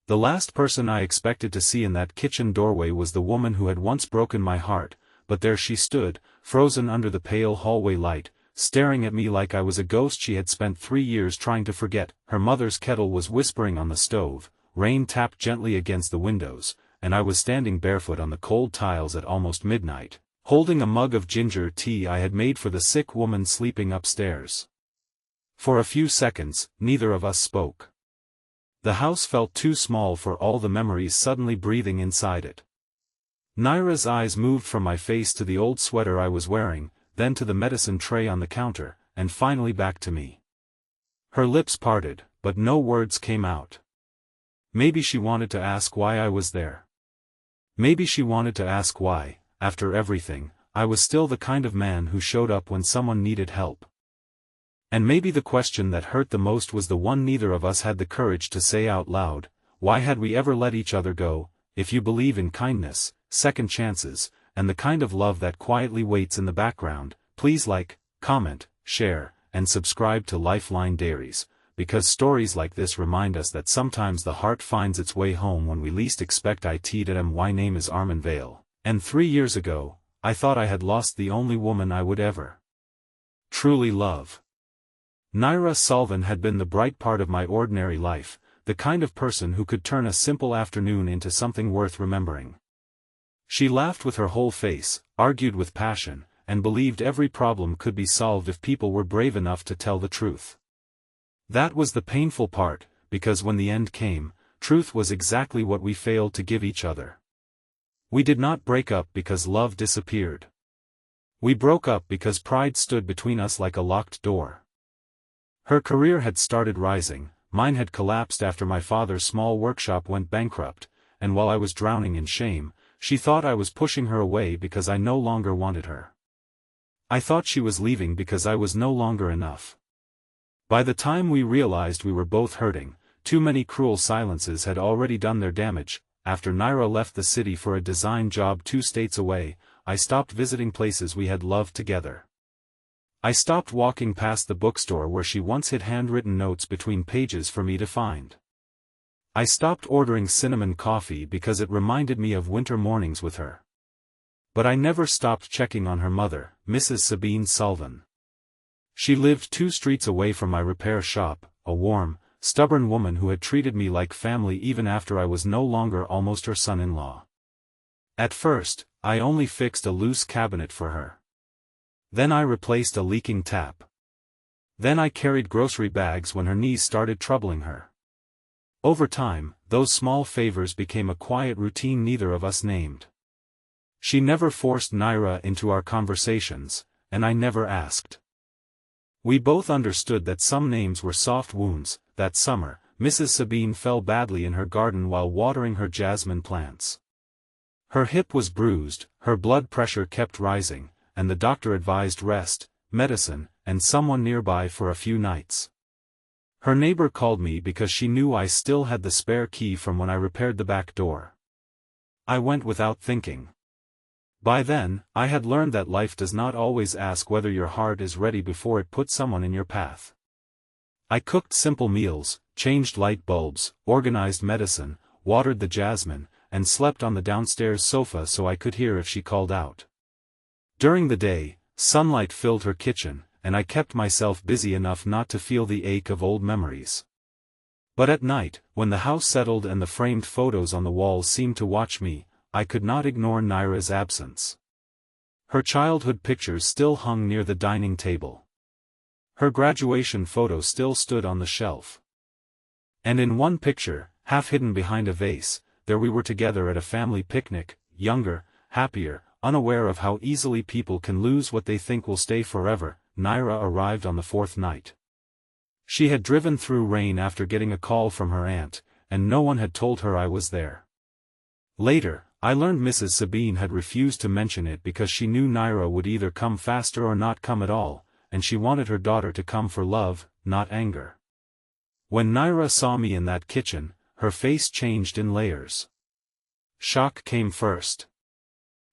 The last person I expected to see in that kitchen doorway was the woman who had once broken my heart, but there she stood, frozen under the pale hallway light, staring at me like I was a ghost she had spent 3 years trying to forget. Her mother's kettle was whispering on the stove, rain tapped gently against the windows, and I was standing barefoot on the cold tiles at almost midnight, holding a mug of ginger tea I had made for the sick woman sleeping upstairs. For a few seconds, neither of us spoke. The house felt too small for all the memories suddenly breathing inside it. Naira's eyes moved from my face to the old sweater I was wearing, then to the medicine tray on the counter, and finally back to me. Her lips parted, but no words came out. Maybe she wanted to ask why I was there. Maybe she wanted to ask why, after everything, I was still the kind of man who showed up when someone needed help. And maybe the question that hurt the most was the one neither of us had the courage to say out loud: why had we ever let each other go? If you believe in kindness, second chances, and the kind of love that quietly waits in the background, please like, comment, share, and subscribe to Lifeline Diaries, because stories like this remind us that sometimes the heart finds its way home when we least expect it. My name is Arman Vale, and 3 years ago, I thought I had lost the only woman I would ever truly love. Naira Sullivan had been the bright part of my ordinary life, the kind of person who could turn a simple afternoon into something worth remembering. She laughed with her whole face, argued with passion, and believed every problem could be solved if people were brave enough to tell the truth. That was the painful part, because when the end came, truth was exactly what we failed to give each other. We did not break up because love disappeared. We broke up because pride stood between us like a locked door. Her career had started rising, mine had collapsed after my father's small workshop went bankrupt, and while I was drowning in shame, she thought I was pushing her away because I no longer wanted her. I thought she was leaving because I was no longer enough. By the time we realized we were both hurting, too many cruel silences had already done their damage. After Naira left the city for a design job 2 states away, I stopped visiting places we had loved together. I stopped walking past the bookstore where she once hid handwritten notes between pages for me to find. I stopped ordering cinnamon coffee because it reminded me of winter mornings with her. But I never stopped checking on her mother, Mrs. Sabine Sullivan. She lived 2 streets away from my repair shop, a warm, stubborn woman who had treated me like family even after I was no longer almost her son-in-law. At first, I only fixed a loose cabinet for her. Then I replaced a leaking tap. Then I carried grocery bags when her knees started troubling her. Over time, those small favors became a quiet routine neither of us named. She never forced Naira into our conversations, and I never asked. We both understood that some names were soft wounds. That summer, Mrs. Sabine fell badly in her garden while watering her jasmine plants. Her hip was bruised, her blood pressure kept rising, and the doctor advised rest, medicine, and someone nearby for a few nights. Her neighbor called me because she knew I still had the spare key from when I repaired the back door. I went without thinking. By then, I had learned that life does not always ask whether your heart is ready before it puts someone in your path. I cooked simple meals, changed light bulbs, organized medicine, watered the jasmine, and slept on the downstairs sofa so I could hear if she called out. During the day, sunlight filled her kitchen, and I kept myself busy enough not to feel the ache of old memories. But at night, when the house settled and the framed photos on the walls seemed to watch me, I could not ignore Naira's absence. Her childhood pictures still hung near the dining table. Her graduation photo still stood on the shelf. And in one picture, half hidden behind a vase, there we were together at a family picnic, younger, happier, unaware of how easily people can lose what they think will stay forever. Naira arrived on the 4th night. She had driven through rain after getting a call from her aunt, and no one had told her I was there. Later, I learned Mrs. Sabine had refused to mention it because she knew Naira would either come faster or not come at all, and she wanted her daughter to come for love, not anger. When Naira saw me in that kitchen, her face changed in layers. Shock came first.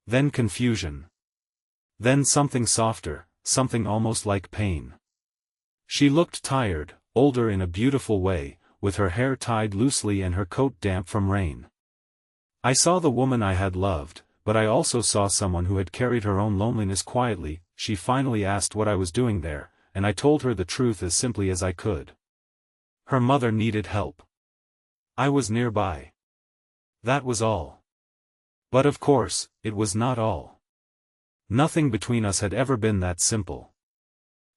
Then confusion. Then something softer, something almost like pain. She looked tired, older in a beautiful way, with her hair tied loosely and her coat damp from rain. I saw the woman I had loved, but I also saw someone who had carried her own loneliness quietly. She finally asked what I was doing there, and I told her the truth as simply as I could. Her mother needed help. I was nearby. That was all. But of course, it was not all. Nothing between us had ever been that simple.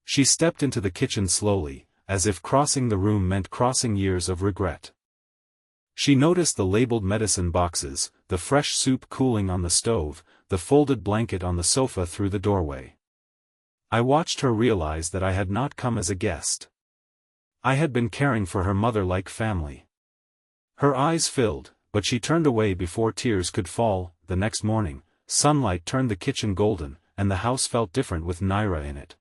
She stepped into the kitchen slowly, as if crossing the room meant crossing years of regret. She noticed the labeled medicine boxes, the fresh soup cooling on the stove, the folded blanket on the sofa through the doorway. I watched her realize that I had not come as a guest. I had been caring for her mother like family. Her eyes filled, but she turned away before tears could fall. The next morning, sunlight turned the kitchen golden, and the house felt different with Naira in it.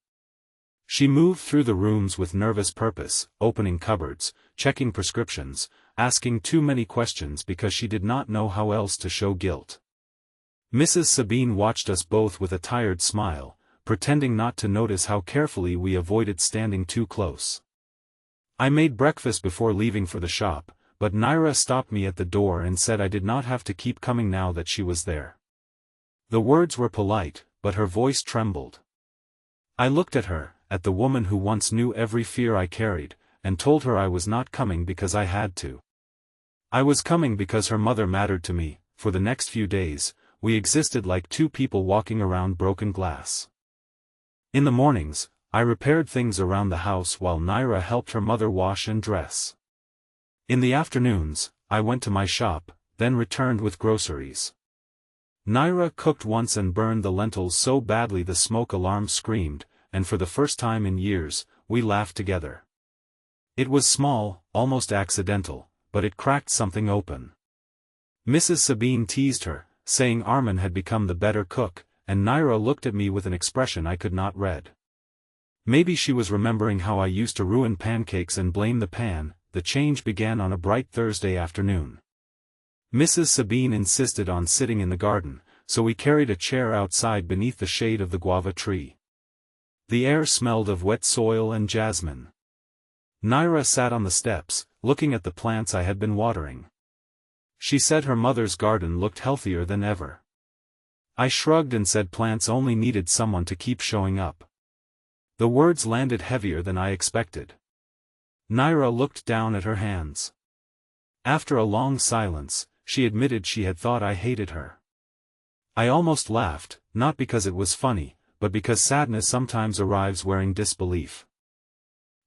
She moved through the rooms with nervous purpose, opening cupboards, checking prescriptions, asking too many questions because she did not know how else to show guilt. Mrs. Sabine watched us both with a tired smile, pretending not to notice how carefully we avoided standing too close. I made breakfast before leaving for the shop, but Naira stopped me at the door and said I did not have to keep coming now that she was there. The words were polite, but her voice trembled. I looked at her, at the woman who once knew every fear I carried, and told her I was not coming because I had to. I was coming because her mother mattered to me. For the next few days, we existed like two people walking around broken glass. In the mornings, I repaired things around the house while Naira helped her mother wash and dress. In the afternoons, I went to my shop, then returned with groceries. Naira cooked once and burned the lentils so badly the smoke alarm screamed, and for the first time in years, we laughed together. It was small, almost accidental, but it cracked something open. Mrs. Sabine teased her, saying Arman had become the better cook, and Naira looked at me with an expression I could not read. Maybe she was remembering how I used to ruin pancakes and blame the pan. The change began on a bright Thursday afternoon. Mrs. Sabine insisted on sitting in the garden, so we carried a chair outside beneath the shade of the guava tree. The air smelled of wet soil and jasmine. Naira sat on the steps, looking at the plants I had been watering. She said her mother's garden looked healthier than ever. I shrugged and said plants only needed someone to keep showing up. The words landed heavier than I expected. Naira looked down at her hands. After a long silence, she admitted she had thought I hated her. I almost laughed, not because it was funny, but because sadness sometimes arrives wearing disbelief.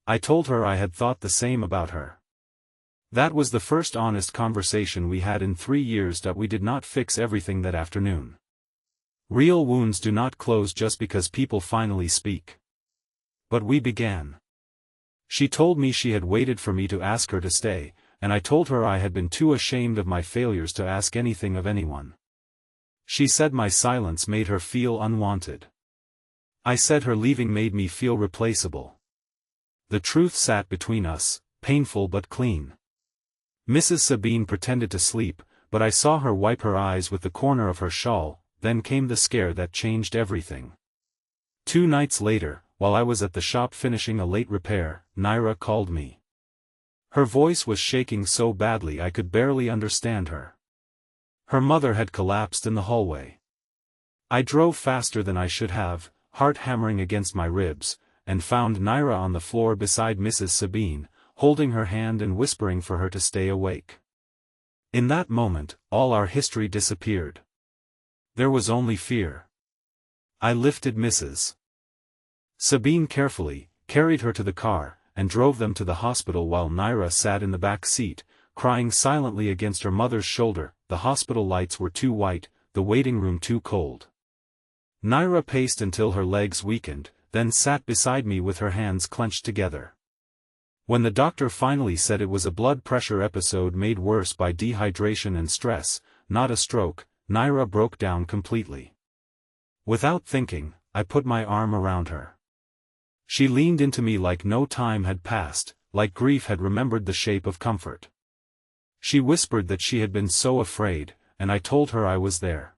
I told her I had thought the same about her. That was the first honest conversation we had in 3 years. We did not fix everything that afternoon. Real wounds do not close just because people finally speak. But we began. She told me she had waited for me to ask her to stay, and I told her I had been too ashamed of my failures to ask anything of anyone. She said my silence made her feel unwanted. I said her leaving made me feel replaceable. The truth sat between us, painful but clean. Mrs. Sabine pretended to sleep, but I saw her wipe her eyes with the corner of her shawl. Then came the scare that changed everything. 2 nights later, while I was at the shop finishing a late repair, Naira called me. Her voice was shaking so badly I could barely understand her. Her mother had collapsed in the hallway. I drove faster than I should have, heart hammering against my ribs, and found Naira on the floor beside Mrs. Sabine, holding her hand and whispering for her to stay awake. In that moment, all our history disappeared. There was only fear. I lifted Mrs. Sabine carefully, carried her to the car, and drove them to the hospital while Naira sat in the back seat, crying silently against her mother's shoulder. The hospital lights were too white, the waiting room too cold. Naira paced until her legs weakened, then sat beside me with her hands clenched together. When the doctor finally said it was a blood pressure episode made worse by dehydration and stress, not a stroke, Naira broke down completely. Without thinking, I put my arm around her. She leaned into me like no time had passed, like grief had remembered the shape of comfort. She whispered that she had been so afraid, and I told her I was there.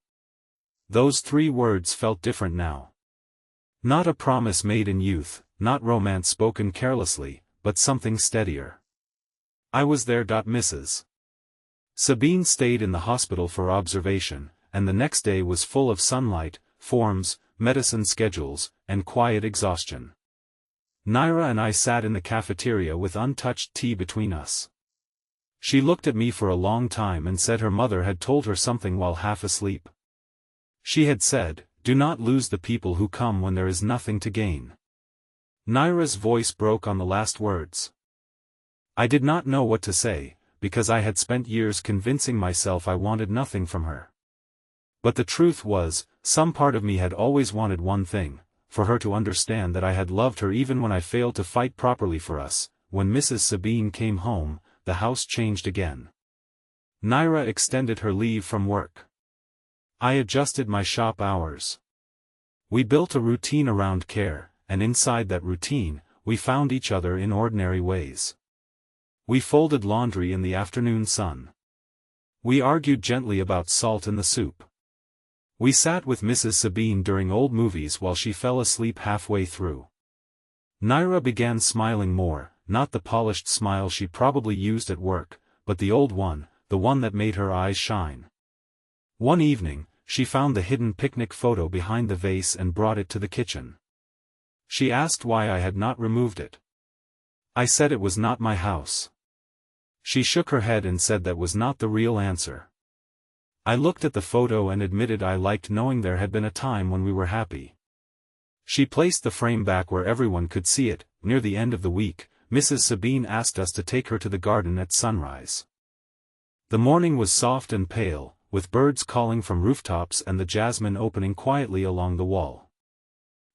Those 3 words felt different now. Not a promise made in youth, not romance spoken carelessly, but something steadier. I was there. Mrs. Sabine stayed in the hospital for observation, and the next day was full of sunlight, forms, medicine schedules, and quiet exhaustion. Naira and I sat in the cafeteria with untouched tea between us. She looked at me for a long time and said her mother had told her something while half asleep. She had said, "Do not lose the people who come when there is nothing to gain." Naira's voice broke on the last words. I did not know what to say, because I had spent years convincing myself I wanted nothing from her. But the truth was, some part of me had always wanted one thing, for her to understand that I had loved her even when I failed to fight properly for us. When Mrs. Sabine came home, the house changed again. Naira extended her leave from work. I adjusted my shop hours. We built a routine around care, and inside that routine, we found each other in ordinary ways. We folded laundry in the afternoon sun. We argued gently about salt in the soup. We sat with Mrs. Sabine during old movies while she fell asleep halfway through. Naira began smiling more, not the polished smile she probably used at work, but the old one, the one that made her eyes shine. One evening, she found the hidden picnic photo behind the vase and brought it to the kitchen. She asked why I had not removed it. I said it was not my house. She shook her head and said that was not the real answer. I looked at the photo and admitted I liked knowing there had been a time when we were happy. She placed the frame back where everyone could see it. Near the end of the week, Mrs. Sabine asked us to take her to the garden at sunrise. The morning was soft and pale, with birds calling from rooftops and the jasmine opening quietly along the wall.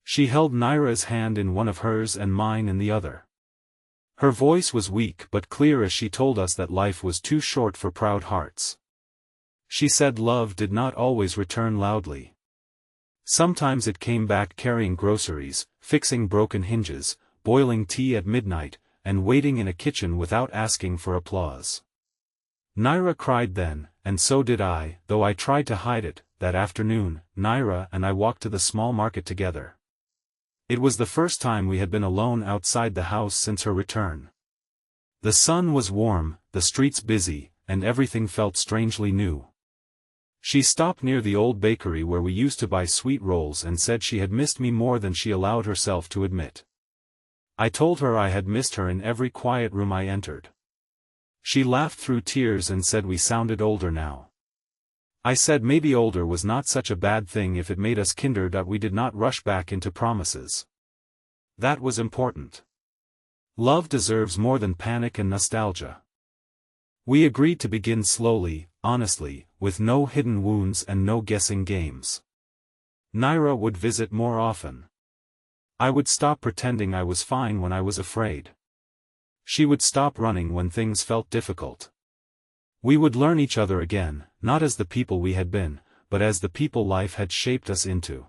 She held Naira's hand in one of hers and mine in the other. Her voice was weak but clear as she told us that life was too short for proud hearts. She said love did not always return loudly. Sometimes it came back carrying groceries, fixing broken hinges, boiling tea at midnight, and waiting in a kitchen without asking for applause. Naira cried then, and so did I, though I tried to hide it. That afternoon, Naira and I walked to the small market together. It was the first time we had been alone outside the house since her return. The sun was warm, the streets busy, and everything felt strangely new. She stopped near the old bakery where we used to buy sweet rolls and said she had missed me more than she allowed herself to admit. I told her I had missed her in every quiet room I entered. She laughed through tears and said we sounded older now. I said maybe older was not such a bad thing if it made us kinder. We did not rush back into promises. That was important. Love deserves more than panic and nostalgia. We agreed to begin slowly, honestly, with no hidden wounds and no guessing games. Naira would visit more often. I would stop pretending I was fine when I was afraid. She would stop running when things felt difficult. We would learn each other again, not as the people we had been, but as the people life had shaped us into.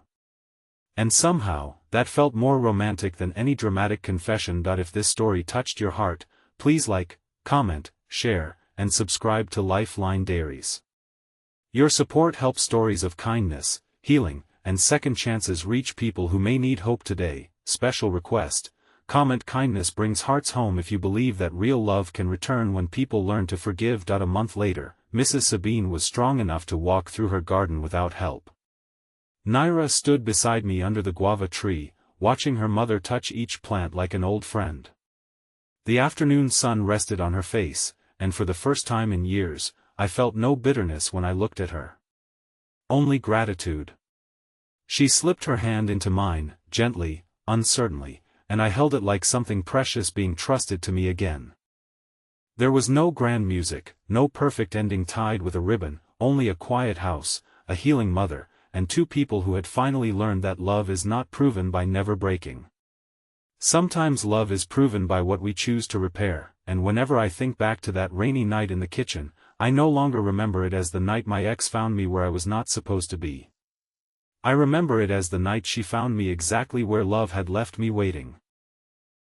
And somehow, that felt more romantic than any dramatic confession. If this story touched your heart, please like, comment, share, and subscribe to Lifeline Diaries. Your support helps stories of kindness, healing, and second chances reach people who may need hope today. Special request: comment kindness brings hearts home if you believe that real love can return when people learn to forgive. A month later, Mrs. Sabine was strong enough to walk through her garden without help. Naira stood beside me under the guava tree, watching her mother touch each plant like an old friend. The afternoon sun rested on her face, and for the first time in years, I felt no bitterness when I looked at her. Only gratitude. She slipped her hand into mine, gently, uncertainly, and I held it like something precious being trusted to me again. There was no grand music, no perfect ending tied with a ribbon, only a quiet house, a healing mother, and two people who had finally learned that love is not proven by never breaking. Sometimes love is proven by what we choose to repair, and whenever I think back to that rainy night in the kitchen, I no longer remember it as the night my ex found me where I was not supposed to be. I remember it as the night she found me exactly where love had left me waiting.